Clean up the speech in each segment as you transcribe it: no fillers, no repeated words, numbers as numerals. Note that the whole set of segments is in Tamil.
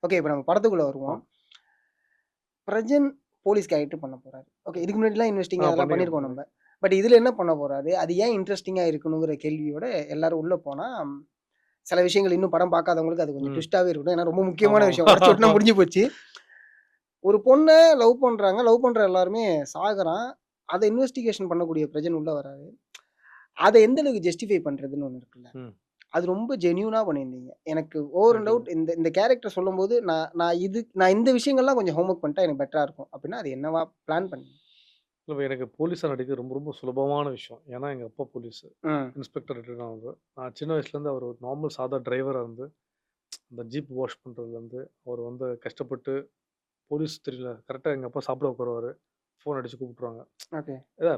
ஓகே. இப்ப நம்ம படத்துக்குள்ள ஆ. வருவோம். பிரஜன் போலீஸ் கேரக்டர் பண்ண போறாரு. ஓகே. இதுக்கு முன்னாடிலாம் இன்வெஸ்டிங் அதெல்லாம் பண்ணிருக்கேன், பண்ணியிருக்கோம் பண்ணிருக்கேன். நம்ம. பட் இதுல என்ன பண்ண போறாரு? அது ஏன் இன்ட்ரஸ்டிங்கா இருக்கணுங்கிற கேள்வியோட எல்லாரும் உள்ள போனா, சில விஷயங்கள் இன்னும் படம் பார்க்காதவங்களுக்கு அது கொஞ்சம் ம். ட்விஸ்ட்டாவே இருக்கட்டும். ஏன்னா ரொம்ப முக்கியமான ஆமாமா. விஷயம். உடைச்சு விட்டோம்னா முடிஞ்சு போச்சு. ஒரு பொண்ண லவ் பண்றாங்க. லவ் பண்ற எல்லாருமே சாகுறான். அத இன்வெஸ்டிகேஷன் பண்ணக்கூடிய பிரஜன் உள்ள வராரு. அத எந்த அளவுக்கு ஜஸ்டிஃபை பண்றதுன்னு ஒண்ணு இருக்குல்ல. ம். அது ரொம்ப ஜென்யூனா பண்ணியிருந்தீங்க. எனக்கு ஓவர் அண்ட் தேங்க்யூங்க. அவுட் இந்த இந்த கேரக்டர் சொல்லும்போது, நான் இந்த விஷயங்கள்லாம் கொஞ்சம் ஹோம் ஒர்க் பண்ணிட்டா எனக்கு பெட்டரா இருக்கும். அப்டின்னா அது என்னவா பிளான் பண்ணீங்க? இல்ல எனக்கு போலீஸா நடிக்கிறது ரொம்ப ரொம்ப சுலபமான விஷயம். ஏன்னா எங்க அப்பா போலீஸு. ம். இன்ஸ்பெக்டர் ரிட்டயர்ட் ஆனவர். நான் சின்ன வயசுலேருந்து அவர் ஒரு நார்மல் சாதா டிரைவரா இருந்து, அந்த ஜீப் வாஷ் பண்றதுலேருந்து, அவர் வந்து கஷ்டப்பட்டு போலீஸ் தெரியல கரெக்ட்டா எங்க அப்பா சாப்பிட உட்காருவாரு. ஃபோன் அடிச்சு கூப்பிட்டுருவாங்க. ஓகே.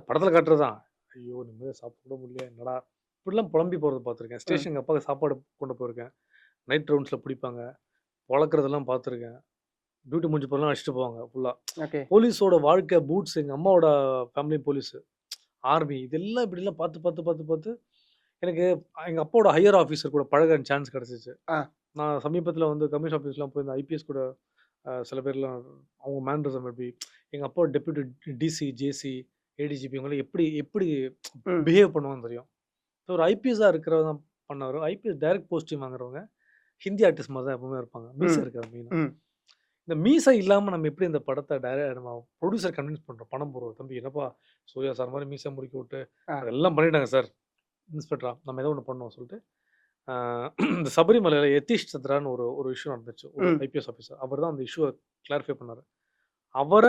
படத்துல காட்டுறது தான். ஐயோ! நிம்மதியா சாப்பிட கூட முடியல. என்னடா! இப்படிலாம் புலம்பி போறத பார்த்துருக்கேன். ம். ஸ்டேஷனுக்கு அப்பாவுக்கு சாப்பாடு கொண்டு போயிருக்கேன். நைட் ரவுண்ட்ஸ்ல புடிப்பாங்க. பொளக்குறதெல்லாம் பார்த்துருக்கேன். டியூட்டி முடிஞ்ச பிறகுலாம் அடிச்சுட்டு போவாங்க ஃபுல்லா. ஓகே. போலீஸோட வாழ்க்கை பூட்ஸ் எங்க அம்மாவோட ஃபேமிலியும் போலீஸு. ஆர்மி இதெல்லாம் இப்படிலாம் பார்த்து, பார்த்து, பார்த்து, பார்த்து எனக்கு எங்க அப்பாவோட ஹையர் ஆஃபீசர் கூட பழக சான்ஸ் கிடைச்சுச்சு. ஆ. நான் சமீபத்தில வந்து கமிஷன் ஆஃபீஸ்லாம் போய் இந்த ஐபிஎஸ் கூட சில பேர்லாம் அவங்க மேனரிசம் எப்படி எங்க அப்பா டெப்யூட்டி டிசி, ஜேசி, ஏடிஜிபி இவங்கலாம் எப்படி எப்படி ம். பிஹேவ் பண்ணுவாங்கன்னு தெரியும். ஸோ ஒரு ஐபிஎஸ்ஸா இருக்கிறவர் தான் பண்ணவரு. ஐபிஎஸ் டைரக்ட் போஸ்டிங் வாங்குறவங்க ஹிந்தி ஆர்டிஸ்ட் மாரி தான் எப்பவுமே இருப்பாங்க. மீசை ம். இருக்காது மெயினா. ம். இந்த மீசை இல்லாம நம்ம எப்படி இந்த படத்த நம்ம புரொடியூசர் கன்வின்ஸ் பண்றோம். பணம் போடுறோம். தம்பி என்னப்பா சூர்யா சார் மாரி மீசை முறுக்கி விட்டு ஆ. அதெல்லாம் பண்ணிட்டாங்க சார். இன்ஸ்பெக்டரா நம்ம ஏதோ ஒண்ணு பண்ணோம் சொல்லிட்டு, ஆ இந்த சபரிமலையில யதீஷ் சந்திரான்னு ஒரு ஒரு இஷ்யூ நடந்துச்சு. ஒரு ம். IPS officer. அவர் தான் அந்த இஷ்யூவ கிளாரிஃபை பண்ணாரு. அவர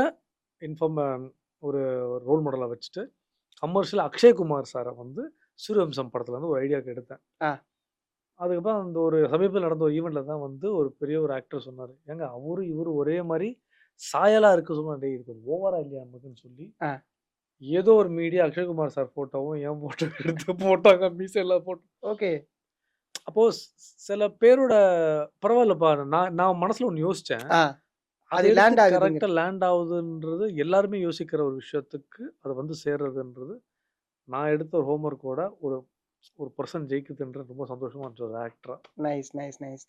இன்ஃபார்ம் ஒரு ரோல் மாடலா வச்சுட்டு, கமர்ஷியல் அக்ஷய்குமார் சார வந்து சூரியவம்சம் படத்துல வந்து ஒரு ஐடியாக்கு எடுத்தேன். ஆ. அதுக்கப்புறம் அந்த ஒரு சமீபத்தில நடந்த ஒரு ஈவென்ட்ல தான் வந்து ஒரு பெரிய ஒரு ஆக்டர் சொன்னாரு. "ஏங்க அவரு, இவரு ஒரே மாரி சாயலா இருக்க சொன்னா, டேய் இது கொஞ்சம் ஓவரா இல்லையா நமக்குன்னு" சொல்லி, ஆ. ஏதோ ஒரு மீடியா அக்ஷய்குமார் சார் ஃபோட்டோவும், என் ஃபோட்டோ எடுத்து போட்டாங்க. மீசை இல்லாத ஃபோட்டோ. ஓகே. அப்போ சில பேரோட பரவாயில்லப்பா நான் நான் மனசுல ஒண்ணு யோசிச்சேன். ஆ. அத அது எடுத்து லேண்ட் கரெக்ட்டா ஆகுதுங்கிறது. லேண்ட் ஆவுதுன்றது எல்லாருமே யோசிக்கிற ஒரு விஷயத்துக்கு அது வந்து சேர்றதுன்றது, நான் எடுத்த ஒரு ஹோம் ஒர்க்கோட ஒரு ஒரு பெர்சன் ஜெயிக்குதுன்றது ரொம்ப சந்தோஷமா இருந்துச்சு ஒரு ஆக்டரா. Nice, nice, nice.